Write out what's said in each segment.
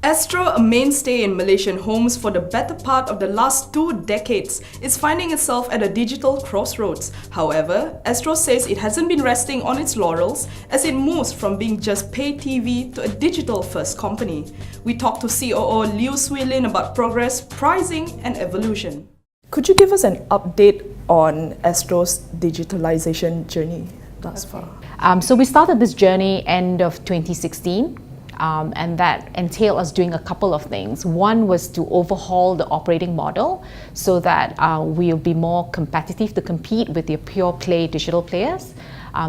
Astro, a mainstay in Malaysian homes for the better part of the last 2 decades, is finding itself at a digital crossroads. However, Astro says it hasn't been resting on its laurels as it moves from being just pay TV to a digital-first company. We talked to COO Liu Swee Lin about progress, pricing and evolution. Could you give us an update on Astro's digitalization journey thus far? So we started this journey end of 2016. And that entailed us doing a couple of things. One was to overhaul the operating model so that we'll be more competitive to compete with the pure play digital players.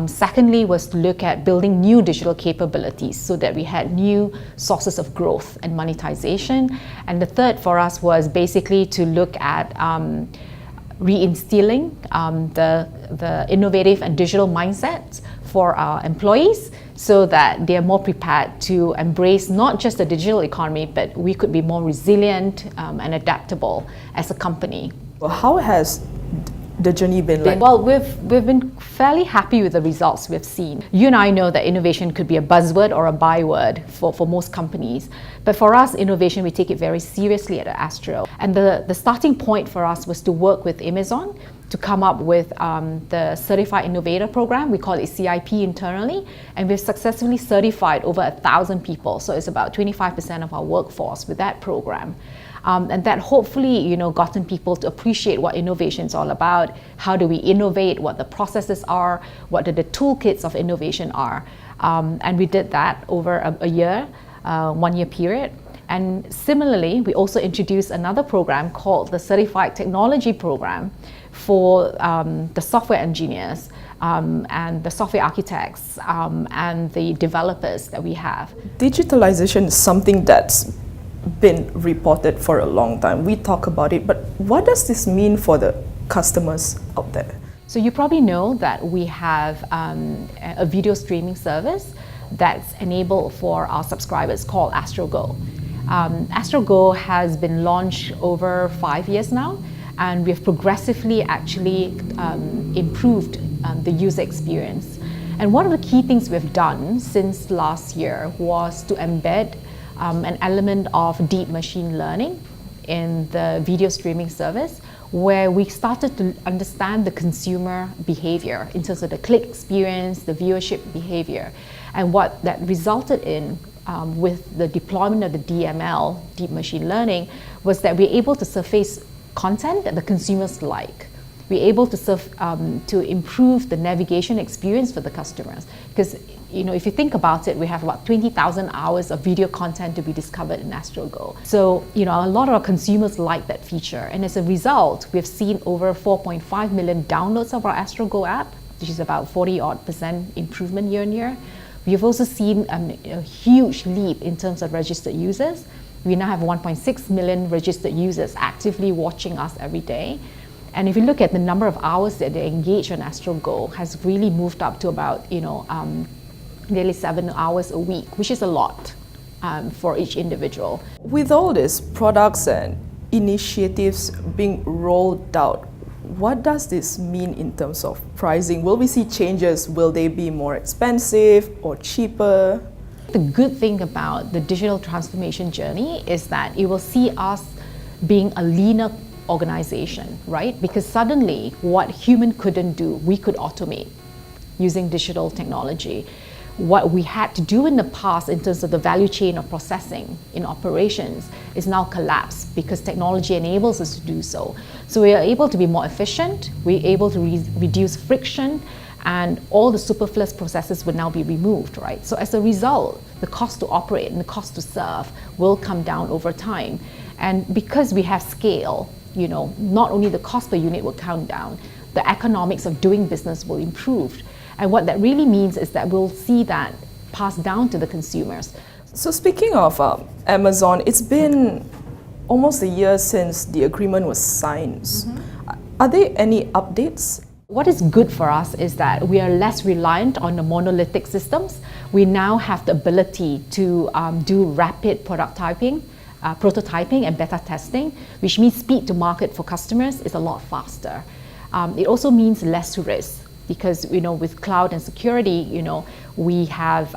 Secondly was to look at building new digital capabilities so that we had new sources of growth and monetization. And the third for us was basically to look at reinstilling the innovative and digital mindsets for our employees so that they are more prepared to embrace not just the digital economy, but we could be more resilient and adaptable as a company. Well, how has the journey been like? Well, we've been fairly happy with the results we've seen. You and I know that innovation could be a buzzword or a byword for most companies. But for us, innovation, we take it very seriously at Astro. And the starting point for us was to work with Amazon to come up with the Certified Innovator Program. We call it CIP internally. And we've successfully certified over 1,000 people. So it's about 25% of our workforce with that program. And that hopefully, gotten people to appreciate what innovation is all about, how do we innovate, what the processes are, what the toolkits of innovation are. And we did that over a year, 1 year period. And similarly, we also introduced another program called the Certified Technology Program for the software engineers and the software architects and the developers that we have. Digitalization is something that's been reported for a long time. We talk about it, but what does this mean for the customers out there? So you probably know that we have a video streaming service that's enabled for our subscribers called Astro Go. Astro Go has been launched over 5 years now, and we've progressively actually improved the user experience. And one of the key things we've done since last year was to embed an element of deep machine learning in the video streaming service, where we started to understand the consumer behavior in terms of the click experience, the viewership behavior. And what that resulted in with the deployment of the DML, deep machine learning, was that we're able to surface content that the consumers like. We're able to improve the navigation experience for the customers. Because if you think about it, we have about 20,000 hours of video content to be discovered in Astro Go. So a lot of our consumers like that feature. And as a result, we've seen over 4.5 million downloads of our Astro Go app, which is about 40% improvement year on year. We've also seen a huge leap in terms of registered users. We now have 1.6 million registered users actively watching us every day. And if you look at the number of hours that they engage on Astro Go, has really moved up to about nearly 7 hours a week, which is a lot for each individual. With all these products and initiatives being rolled out, what does this mean in terms of pricing? Will we see changes? Will they be more expensive or cheaper? The good thing about the digital transformation journey is that it will see us being a leaner organization, right? Because suddenly what human couldn't do, we could automate using digital technology. What we had to do in the past in terms of the value chain of processing in operations is now collapsed because technology enables us to do so. So we are able to be more efficient, we're able to reduce friction, and all the superfluous processes will now be removed, right? So as a result, the cost to operate and the cost to serve will come down over time. And because we have scale, not only the cost per unit will come down, the economics of doing business will improve. And what that really means is that we'll see that passed down to the consumers. So speaking of Amazon, it's been almost a year since the agreement was signed. Are there any updates? What is good for us is that we are less reliant on the monolithic systems. We now have the ability to do rapid prototyping and beta testing, which means speed to market for customers is a lot faster. It also means less risk because with cloud and security, we have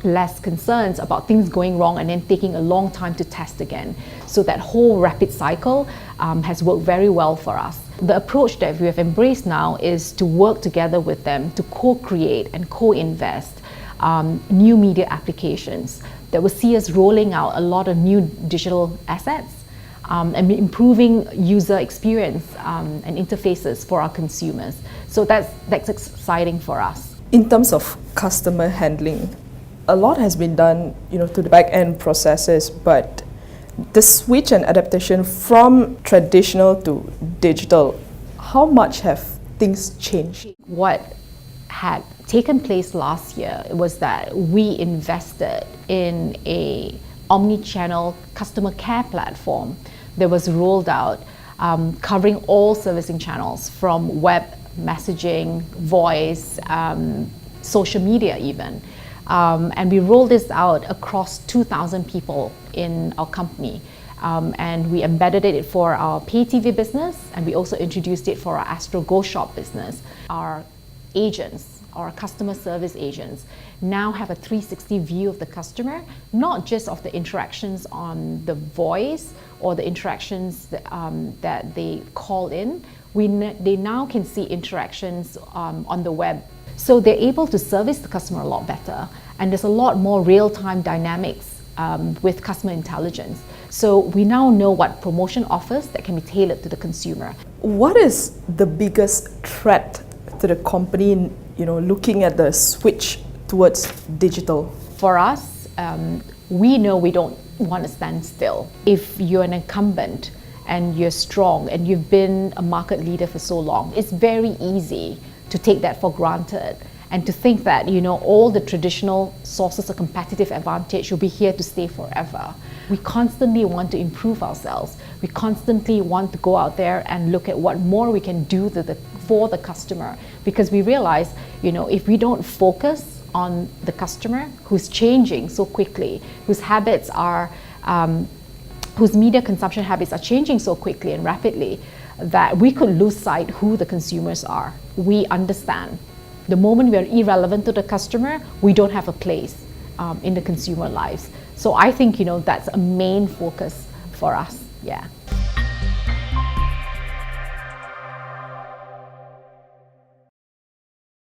less concerns about things going wrong and then taking a long time to test again. So that whole rapid cycle has worked very well for us. The approach that we have embraced now is to work together with them to co-create and co-invest new media applications that will see us rolling out a lot of new digital assets and improving user experience and interfaces for our consumers. So that's exciting for us. In terms of customer handling, a lot has been done, to the back-end processes, but the switch and adaptation from traditional to digital, how much have things changed? What had taken place last year was that we invested in a omni-channel customer care platform that was rolled out, covering all servicing channels from web, messaging, voice, social media even. And we rolled this out across 2,000 people in our company. And we embedded it for our pay TV business, and we also introduced it for our Astro Go Shop business. Our agents, our customer service agents, now have a 360 view of the customer, not just of the interactions on the voice or the interactions that they call in. They now can see interactions on the web. So they're able to service the customer a lot better, and there's a lot more real-time dynamics with customer intelligence. So we now know what promotion offers that can be tailored to the consumer. What is the biggest threat to the company, looking at the switch towards digital? For us, we know we don't want to stand still. If you're an incumbent and you're strong and you've been a market leader for so long, it's very easy to take that for granted and to think that all the traditional sources of competitive advantage will be here to stay forever. We constantly want to improve ourselves. We constantly want to go out there and look at what more we can do for the customer, because we realize if we don't focus on the customer who's changing so quickly, whose habits are whose media consumption habits are changing so quickly and rapidly, that we could lose sight who the consumers are. We understand the moment we are irrelevant to the customer, we don't have a place in the consumer lives. So I think that's a main focus for us. Yeah.